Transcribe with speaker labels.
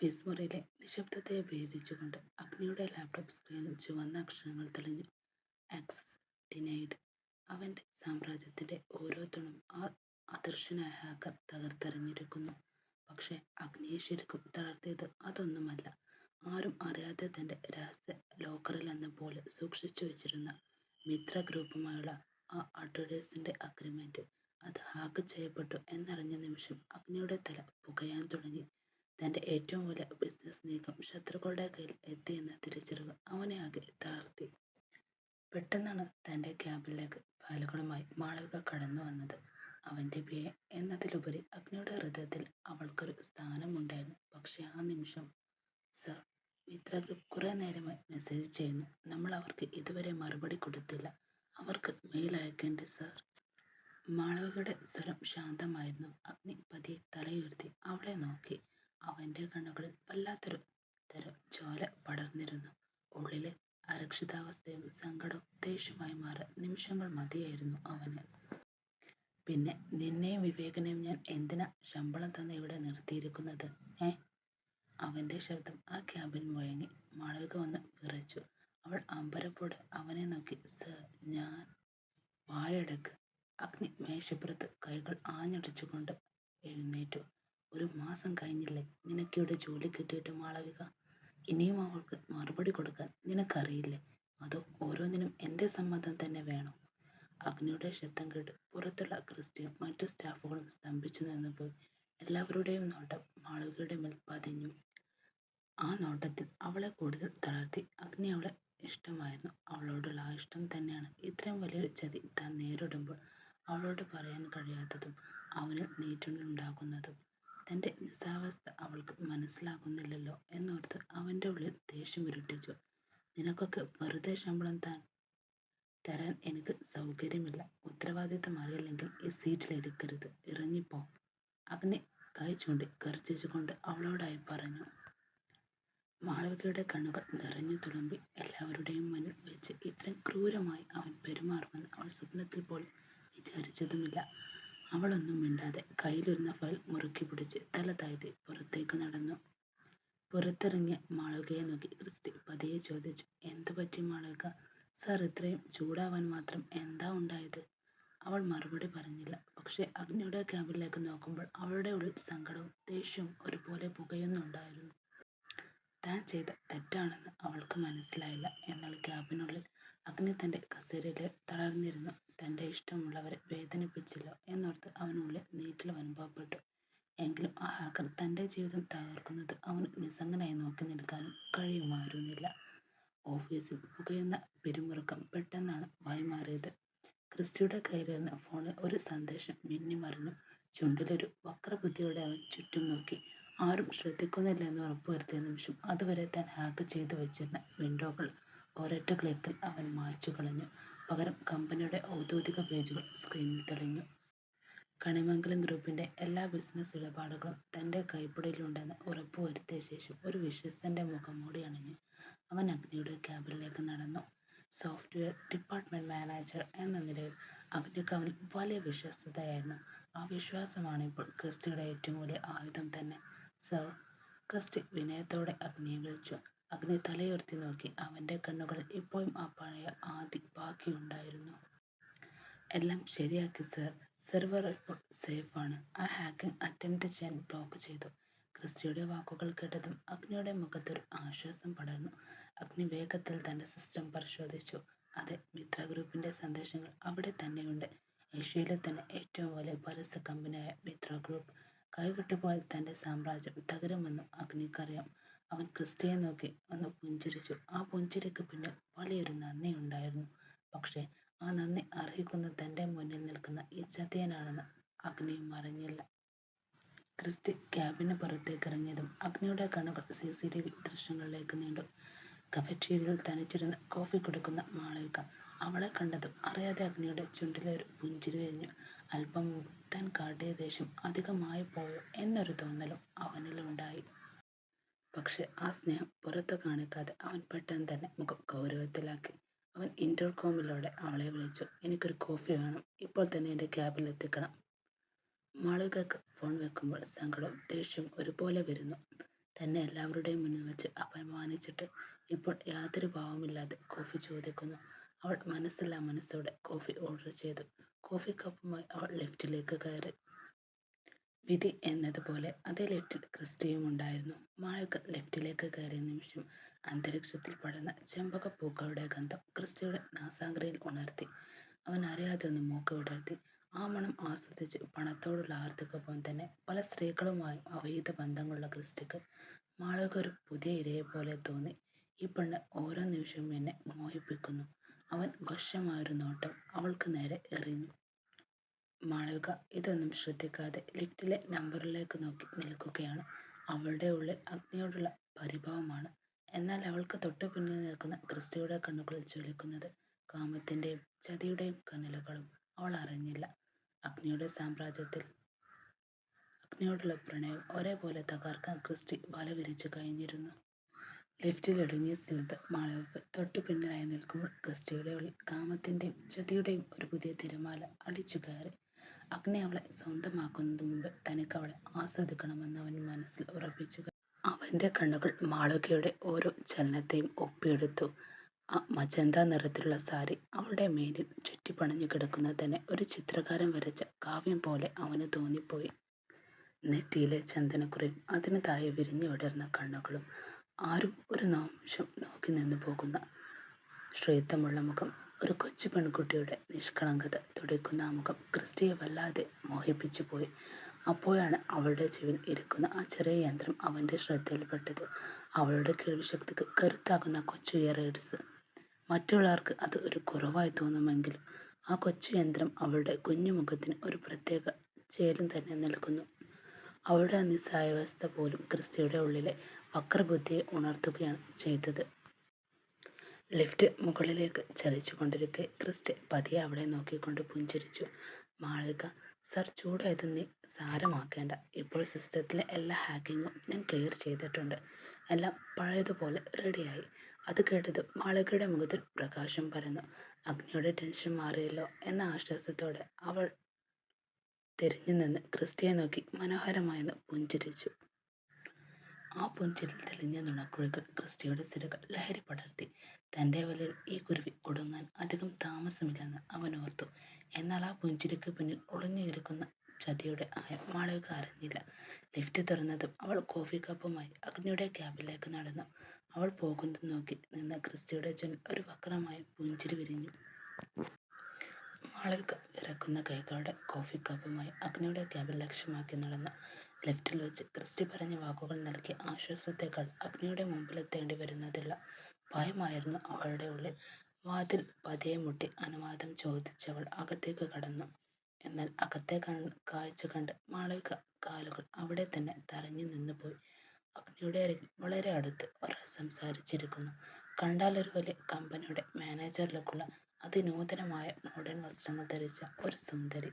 Speaker 1: Office മുറിയിലെ നിശബ്ദതയെ ഭേദിച്ചുകൊണ്ട് അഗ്നിയുടെ laptop സ്ക്രീനിൽ ചുവന്ന അക്ഷരങ്ങൾ തെളിഞ്ഞു. Access denied. അവൻ്റെ സാമ്രാജ്യത്തിൻ്റെ ഓരോ തണും ആ അദൃശ്യനായ ഹാക്കർ തകർത്തെറിഞ്ഞിരിക്കുന്നു. പക്ഷേ അഗ്നിയെ ശരിക്കും തളർത്തിയത് അതൊന്നുമല്ല. ആരും അറിയാതെ തൻ്റെ രഹസ്യ ലോക്കറിലെന്ന പോലെ സൂക്ഷിച്ചു വെച്ചിരുന്ന മിത്ര ഗ്രൂപ്പുമായുള്ള ആ അഡ്വർടൈസിൻ്റെ അഗ്രിമെൻറ്റ്. അത് ഹാക്ക് ചെയ്യപ്പെട്ടു എന്നറിഞ്ഞ നിമിഷം അഗ്നിയുടെ തല പുകയാൻ തുടങ്ങി. തൻ്റെ ഏറ്റവും വലിയ ബിസിനസ് നീക്കം ശത്രുക്കളുടെ കയ്യിൽ എത്തിയെന്ന തിരിച്ചറിവ് അവനെ ആകെ തളർത്തി. പെട്ടെന്നാണ് തൻ്റെ ക്യാബിനിലേക്ക് ഫയലുകളുമായി മാളവിക കടന്നു വന്നത്. അവൻ്റെ ബി.എ. എന്നതിലുപരി അഗ്നിയുടെ ഹൃദയത്തിൽ അവൾക്കൊരു സ്ഥാനമുണ്ടായിരുന്നു. പക്ഷേ ആ നിമിഷം, സർ, മിത്ര ഗ്രൂപ്പ് കുറേ നേരമായി മെസ്സേജ് ചെയ്യുന്നു. നമ്മൾ അവർക്ക് ഇതുവരെ മറുപടി കൊടുത്തില്ല. അവർക്ക് മെയിൽ അയക്കേണ്ടേ സർ? മാളവികയുടെ സ്വരം ശാന്തമായിരുന്നു. അഗ്നി പതിയെ തലയുയർത്തി അവളെ നോക്കി. അവൻ്റെ കണ്ണുകളിൽ വല്ലാത്തൊരു തരം ചോല പടർന്നിരുന്നു. ഉള്ളിലെ അരക്ഷിതാവസ്ഥയും സങ്കടവും ദേഷ്യമായി മാറാൻ നിമിഷങ്ങൾ മതിയായിരുന്നു അവന്. പിന്നെ നിന്നെയും വിവേകനെയും ഞാൻ എന്തിനാ ശമ്പളം തന്ന് ഇവിടെ നിർത്തിയിരിക്കുന്നത്? അവൻ്റെ ശബ്ദം ആ ക്യാബിൻ മുഴങ്ങി. മാളവിക ഒന്ന് വിറച്ചു. അവൾ അമ്പരപ്പോടെ അവനെ നോക്കി. സർ, ഞാൻ... വായടക്ക്. അഗ്നി മേശപ്പുറത്ത് കൈകൾ ആഞ്ഞടിച്ചുകൊണ്ട് എഴുന്നേറ്റു. ഒരു മാസം കഴിഞ്ഞില്ലേ നിനക്കിവിടെ ജോലി കിട്ടിയിട്ട് മാളവിക? ഇനിയും അവൾക്ക് മറുപടി കൊടുക്കാൻ നിനക്കറിയില്ലേ? അതോ ഓരോന്നിനും എൻ്റെ സമ്മതം തന്നെ വേണോ? അഗ്നിയുടെ ശബ്ദം കേട്ട് പുറത്തുള്ള ക്രിസ്റ്റിയും മറ്റു സ്റ്റാഫുകളും സ്തംഭിച്ചു നിന്നുപോയി. എല്ലാവരുടെയും നോട്ടം മാളവികയുടെ മേൽ പതിഞ്ഞു. ആ നോട്ടത്തിൽ അവളെ കൂടുതൽ തളർത്തി. അഗ്നി അവളെ ഇഷ്ടമായിരുന്നു. അവളോടുള്ള ആ ഇഷ്ടം തന്നെയാണ് ഇത്രയും വലിയൊരു ചതി താൻ നേരിടുമ്പോൾ അവളോട് പറയാൻ കഴിയാത്തതും അവനിൽ നീറ്റുണ്ടാകുന്നതും. തൻ്റെ നിസ്സാവസ്ഥ അവൾക്ക് മനസ്സിലാകുന്നില്ലല്ലോ എന്നോർത്ത് അവൻ്റെ ഉള്ളിൽ ദേഷ്യം ഇരട്ടിച്ചു. നിനക്കൊക്കെ വെറുതെ ശമ്പളം തരാൻ എനിക്ക് സൗകര്യമില്ല. ഉത്തരവാദിത്തം അറിയില്ലെങ്കിൽ ഈ സീറ്റിലിരിക്കരുത്. ഇറങ്ങിപ്പോ. അഗ്നി കൈ ചൂണ്ടി ഗർജിച്ചുകൊണ്ട് അവളോടായി പറഞ്ഞു. മാളവികയുടെ കണ്ണുകൾ നിറഞ്ഞു തുളുമ്പി. എല്ലാവരുടെയും മുന്നിൽ വെച്ച് ഇത്രയും ക്രൂരമായി അവൻ പെരുമാറുമെന്ന് അവൾ സ്വപ്നത്തിൽ പോലും വിചാരിച്ചതുമില്ല. അവളൊന്നും മിണ്ടാതെ കയ്യിലിരുന്ന ഫയൽ മുറുക്കി പിടിച്ച് തല താഴ്ത്തി പുറത്തേക്ക് നടന്നു. പുറത്തിറങ്ങിയ മാളവികയെ നോക്കി ക്രിസ്റ്റി പതിയെ ചോദിച്ചു. എന്തു പറ്റി മാളവിക? സർ, ഇത്രയും ചൂടാവാൻ മാത്രം എന്താ ഉണ്ടായത്? അവൾ മറുപടി പറഞ്ഞില്ല. പക്ഷേ അഗ്നിയുടെ ക്യാബിനിലേക്ക് നോക്കുമ്പോൾ അവളുടെ ഉള്ളിൽ സങ്കടവും ദേഷ്യവും ഒരുപോലെ പുകയുന്നുണ്ടായിരുന്നു. താൻ ചെയ്ത തെറ്റാണെന്ന് അവൾക്ക് മനസ്സിലായില്ല. എന്നാൽ ക്യാബിനുള്ളിൽ അഗ്നി തൻ്റെ കസേരയിൽ തളർന്നിരുന്നു. തൻ്റെ ഇഷ്ടമുള്ളവരെ വേദനിപ്പിച്ചല്ലോ എന്നോർത്ത് അവനുള്ളിൽ നീറ്റൽ അനുഭവപ്പെട്ടു. എങ്കിലും ആ ഹാക്കർ തൻ്റെ ജീവിതം തകർക്കുന്നത് അവന് നിസ്സംഗനായി നോക്കി നിൽക്കാനും കഴിയുമായിരുന്നില്ല. ഓഫീസിൽ പുകയുന്ന പിരിമുറുക്കം പെട്ടെന്നാണ് വഴിമാറിയത്. ക്രിസ്റ്റിയുടെ കയ്യിലിരുന്ന ഫോണിൽ ഒരു സന്ദേശം മിന്നിമറിഞ്ഞു. ചുണ്ടിലൊരു വക്രബുദ്ധിയോടെ അവൻ ചുറ്റും നോക്കി. ആരും ശ്രദ്ധിക്കുന്നില്ലെന്ന് ഉറപ്പുവരുത്തിയ നിമിഷം അതുവരെ താൻ ഹാക്ക് ചെയ്തു വെച്ചിരുന്ന വിൻഡോകൾ ഒരൊറ്റ ക്ലിക്കിൽ അവൻ മായ്ച്ചു കളഞ്ഞു. പകരം കമ്പനിയുടെ ഔദ്യോഗിക പേജുകൾ സ്ക്രീനിൽ തെളിഞ്ഞു. കണിമംഗലം ഗ്രൂപ്പിൻ്റെ എല്ലാ ബിസിനസ് ഇടപാടുകളും തൻ്റെ കൈപ്പിടിയിലുണ്ടെന്ന് ഉറപ്പുവരുത്തിയ ശേഷം ഒരു വിശ്വസ്തൻ്റെ മുഖംമൂടി അണിഞ്ഞ് അവൻ അഗ്നിയുടെ ക്യാബിനിലേക്ക് നടന്നു. സോഫ്റ്റ്വെയർ ഡിപ്പാർട്ട്മെൻറ്റ് മാനേജർ എന്ന നിലയിൽ അഗ്നിക്ക് അവനിൽ വലിയ വിശ്വസ്തതയായിരുന്നു. ആ വിശ്വാസമാണ് ഇപ്പോൾ ക്രിസ്റ്റിയുടെ ഏറ്റവും വലിയ ആയുധം തന്നെ. സർ, ക്രിസ്റ്റി വിനയത്തോടെ അഗ്നിയെ വിളിച്ചു. അഗ്നി തലയുയർത്തി നോക്കി. അവൻ്റെ കണ്ണുകളിൽ ഇപ്പോഴും ആ പഴയ ആദി ബാക്കിയുണ്ടായിരുന്നു. എല്ലാം ശരിയാക്കി സർ. സെർവർ ഇപ്പോൾ സേഫാണ്. ആ ഹാക്കിംഗ് അറ്റംപ്റ്റ് ചെയ്യാൻ ബ്ലോക്ക് ചെയ്തു. ക്രിസ്റ്റിയുടെ വാക്കുകൾ കേട്ടതും അഗ്നിയുടെ മുഖത്തൊരു ആശ്വാസം പടർന്നു. അഗ്നി വേഗത്തിൽ തൻ്റെ സിസ്റ്റം പരിശോധിച്ചു. അതെ, മിത്ര ഗ്രൂപ്പിൻ്റെ സന്ദേശങ്ങൾ അവിടെ തന്നെയുണ്ട്. ഏഷ്യയിലെ തന്നെ ഏറ്റവും വലിയ പരസ്യ കമ്പനിയായ മിത്ര ഗ്രൂപ്പ് കൈവിട്ടുപോയാൽ തൻ്റെ സാമ്രാജ്യം തകരുമെന്നും അഗ്നിക്കറിയാം. അവൻ ക്രിസ്റ്റിയെ നോക്കി ഒന്ന് പുഞ്ചിരിച്ചു. ആ പുഞ്ചിരിക്ക് പിന്നിൽ വലിയൊരു നന്ദി ഉണ്ടായിരുന്നു. പക്ഷേ ആ നന്ദി അർഹിക്കുന്ന തൻ്റെ മുന്നിൽ നിൽക്കുന്ന ഈ ചതിയനാണെന്ന് അഗ്നിയും അറിഞ്ഞില്ല. ക്രിസ്റ്റി ക്യാബിന് പുറത്തേക്ക് ഇറങ്ങിയതും അഗ്നിയുടെ കണ്ണുകൾ CCTV ദൃശ്യങ്ങളിലേക്ക് നീണ്ടു. കഫറ്റീരിയയിൽ തനിച്ചിരുന്ന് കോഫി കുടിക്കുന്ന മാളവിക. അവളെ കണ്ടതും അറിയാതെ അഗ്നിയുടെ ചുണ്ടിലെ ഒരു പുഞ്ചിരി വിരിഞ്ഞു. അല്പം മുമ്പ് താൻ കാട്ടിയ ദേഷ്യം അധികമായി പോയോ എന്നൊരു തോന്നലും അവനിലുണ്ടായി. പക്ഷെ ആ സ്നേഹം പുറത്തു കാണിക്കാതെ അവൻ പെട്ടെന്ന് തന്നെ മുഖം ഗൗരവത്തിലാക്കി. അവൻ ഇന്റർകോമിലൂടെ അവളെ വിളിച്ചു. എനിക്കൊരു കോഫി വേണം. ഇപ്പോൾ തന്നെ എൻ്റെ ക്യാബിൽ എത്തിക്കണം. മാളവികക്ക് ഫോൺ വെക്കുമ്പോൾ സങ്കടവും ദേഷ്യവും ഒരുപോലെ വരുന്നു. തന്നെ എല്ലാവരുടെയും മുന്നിൽ വെച്ച് അപമാനിച്ചിട്ട് ഇപ്പോൾ യാതൊരു ഭാവമില്ലാതെ കോഫി ചോദിക്കുന്നു. അവൾ മനസ്സില്ലാ മനസ്സോടെ കോഫി ഓർഡർ ചെയ്തു. കോഫി കപ്പുമായി അവൾ ലിഫ്റ്റിലേക്ക് കയറി. വിധി എന്നതുപോലെ അതേ ലിഫ്റ്റിൽ ക്രിസ്റ്റിയും ഉണ്ടായിരുന്നു. മാളവിക ലിഫ്റ്റിലേക്ക് കയറിയ നിമിഷം അന്തരീക്ഷത്തിൽ പടർന്ന ചെമ്പകപ്പൂക്കളുടെ ഗന്ധം ക്രിസ്റ്റിയുടെ നാസാഗ്രയിൽ ഉണർത്തി. അവൻ അറിയാതെ ഒന്ന് മൂക്ക് വിടർത്തി. ആ മണം ആസ്വദിച്ച് പണത്തോടുള്ള ആർത്തിക്കൊപ്പം തന്നെ പല സ്ത്രീകളുമായും അവഹിത ബന്ധങ്ങളുള്ള ക്രിസ്റ്റിക്ക് മാളവിക ഒരു പുതിയ ഇരയെപ്പോലെ തോന്നി. ഈ പെണ്ണ് ഓരോ നിമിഷവും എന്നെ മോഹിപ്പിക്കുന്നു. അവൻ വശ്യമായൊരു നോട്ടം അവൾക്ക് നേരെ എറിഞ്ഞു. മാളവിക ഇതൊന്നും ശ്രദ്ധിക്കാതെ ലിഫ്റ്റിലെ നമ്പറിലേക്ക് നോക്കി നിൽക്കുകയാണ്. അവളുടെ ഉള്ളിൽ അഗ്നിയോടുള്ള പരിഭവമാണ്. എന്നാൽ അവൾക്ക് തൊട്ടു പിന്നിൽ നിൽക്കുന്ന ക്രിസ്റ്റിയുടെ കണ്ണുകളിൽ ജ്വലിക്കുന്നത് കാമത്തിൻ്റെയും ചതിയുടെയും കനലുകളും അവൾ അറിഞ്ഞില്ല. അഗ്നിയുടെ സാമ്രാജ്യത്തിൽ അഗ്നിയോടുള്ള പ്രണയം ഒരേപോലെ തകർക്കാൻ ക്രിസ്റ്റി വല വിരിച്ചു കഴിഞ്ഞിരുന്നു. ലിഫ്റ്റിൽ ഇടുങ്ങിയ സ്ഥലത്ത് മാളവിക തൊട്ടു പിന്നിലായി നിൽക്കുമ്പോൾ ക്രിസ്റ്റിയുടെ ഉള്ളിൽ കാമത്തിൻ്റെയും ചതിയുടെയും ഒരു പുതിയ തിരമാല അടിച്ചു കയറി. അഗ്നി അവളെ സ്വന്തമാക്കുന്നതിന് മുമ്പ് തനിക്ക് അവളെ ആസ്വദിക്കണമെന്ന് അവൻ മനസ്സിൽ ഉറപ്പിച്ചു. അവൻ്റെ കണ്ണുകൾ മാളവികയുടെ ഓരോ ചലനത്തെയും ഒപ്പിയെടുത്തു. ആ മജന്ത നിറത്തിലുള്ള സാരി അവളുടെ മേലിൽ ചുറ്റിപ്പണഞ്ഞു കിടക്കുന്നത് തന്നെ ഒരു ചിത്രകാരൻ വരച്ച കാവ്യം പോലെ അവന് തോന്നിപ്പോയി. നെറ്റിയിലെ ചന്ദനക്കുറയും അതിന് താഴെ വിരിഞ്ഞു വിടർന്ന കണ്ണുകളും ആരും ഒരു നിമിഷം നോക്കി നിന്നു പോകുന്ന ശ്രീത്വമുള്ള മുഖം, ഒരു കൊച്ചു പെൺകുട്ടിയുടെ നിഷ്കളങ്കത തുടിക്കുന്ന ആ മുഖം ക്രിസ്റ്റിയെ വല്ലാതെ മോഹിപ്പിച്ചു പോയി. അപ്പോഴാണ് അവളുടെ ചെവിയിൽ ഇരിക്കുന്ന ആ ചെറിയ യന്ത്രം അവൻ്റെ ശ്രദ്ധയിൽപ്പെട്ടത്. അവളുടെ കേൾവിശക്തിക്ക് കരുത്താകുന്ന കൊച്ചു ഇയർബഡ്സ്. മറ്റുള്ളവർക്ക് അത് ഒരു കുറവായി തോന്നുമെങ്കിലും ആ കൊച്ചു യന്ത്രം അവളുടെ കുഞ്ഞു മുഖത്തിന് ഒരു പ്രത്യേക ചേലും തന്നെ നൽകുന്നു. അവളുടെ നിസ്സായാവസ്ഥ പോലും ക്രിസ്റ്റിയുടെ ഉള്ളിലെ വക്രബുദ്ധിയെ ഉണർത്തുകയാണ് ചെയ്തത്. ലിഫ്റ്റ് മുകളിലേക്ക് ചലിച്ചു കൊണ്ടിരിക്കെ ക്രിസ്റ്റി പതിയെ അവളെ നോക്കിക്കൊണ്ട് പുഞ്ചിരിച്ചു. മാളവിക, സർ, ചൂടായത് നീ സാരമാക്കേണ്ട. ഇപ്പോൾ സിസ്റ്റത്തിലെ എല്ലാ ഹാക്കിങ്ങും ഞാൻ ക്ലിയർ ചെയ്തിട്ടുണ്ട്. എല്ലാം പഴയതുപോലെ റെഡിയായി. അത് കേട്ടത് മാളവികയുടെ മുഖത്തിൽ പ്രകാശം പരന്നു. അഗ്നിയുടെ ടെൻഷൻ മാറിയല്ലോ എന്ന ആശ്വാസത്തോടെ അവൾ തിരിഞ്ഞു നിന്ന് ക്രിസ്റ്റിയെ നോക്കി മനോഹരമായെന്ന് പുഞ്ചിരിച്ചു. ആ പുഞ്ചിരിൽ തെളിഞ്ഞ നുണക്കുഴികൾ ക്രിസ്റ്റിയുടെ സിരകൾ ലഹരി പടർത്തി. തൻ്റെ വലയിൽ ഈ കുരുവി കുടുങ്ങാൻ അധികം താമസമില്ലെന്ന് അവൻ ഓർത്തു. എന്നാൽ ആ പുഞ്ചിരിക്ക് പിന്നിൽ ഒളിഞ്ഞിരിക്കുന്ന ചതിയുടെ ആയം മാളവിക അറിഞ്ഞില്ല. ലിഫ്റ്റ് തുറന്നതും അവൾ കോഫി കപ്പുമായി അഗ്നിയുടെ ക്യാബിലേക്ക് നടന്നു. അവൾ പോകുന്നത് നോക്കി നിന്ന് ക്രിസ്റ്റിയുടെ ചുണ്ടിൽ ഒരു വക്രമായ പുഞ്ചിരി വിരിഞ്ഞു. മാളവിക വിറക്കുന്ന കൈകളുടെ കോഫി കപ്പുമായി അഗ്നിയുടെ ക്യാബിൽ ലക്ഷ്യമാക്കി നടന്നു. ലിഫ്റ്റിൽ വെച്ച് ക്രിസ്റ്റി പറഞ്ഞ വാക്കുകൾ നൽകിയ ആശ്വാസത്തേക്കാൾ അഗ്നിയുടെ മുമ്പിലെത്തേണ്ടി വരുന്നതിലുള്ള ഭയമായിരുന്നു അവളുടെ ഉള്ളിൽ. വാതിൽ പതിയെ മുട്ടി അനുവാദം ചോദിച്ചവൾ അകത്തേക്ക് കടന്നു. എന്നാൽ അകത്തെ കാഴ്ച കണ്ട് മാളവിക കാലുകൾ അവിടെ തന്നെ തറഞ്ഞു നിന്നുപോയി. അഗ്നിയുടെ അരികിൽ വളരെ അടുത്ത് ഒരാൾ സംസാരിച്ചിരിക്കുന്നു. കണ്ടാൽ ഒരു വലിയ കമ്പനിയുടെ മാനേജർ ലുക്കുള്ള അതിനൂതനമായ മോഡേൺ വസ്ത്രങ്ങൾ ധരിച്ച ഒരു സുന്ദരി.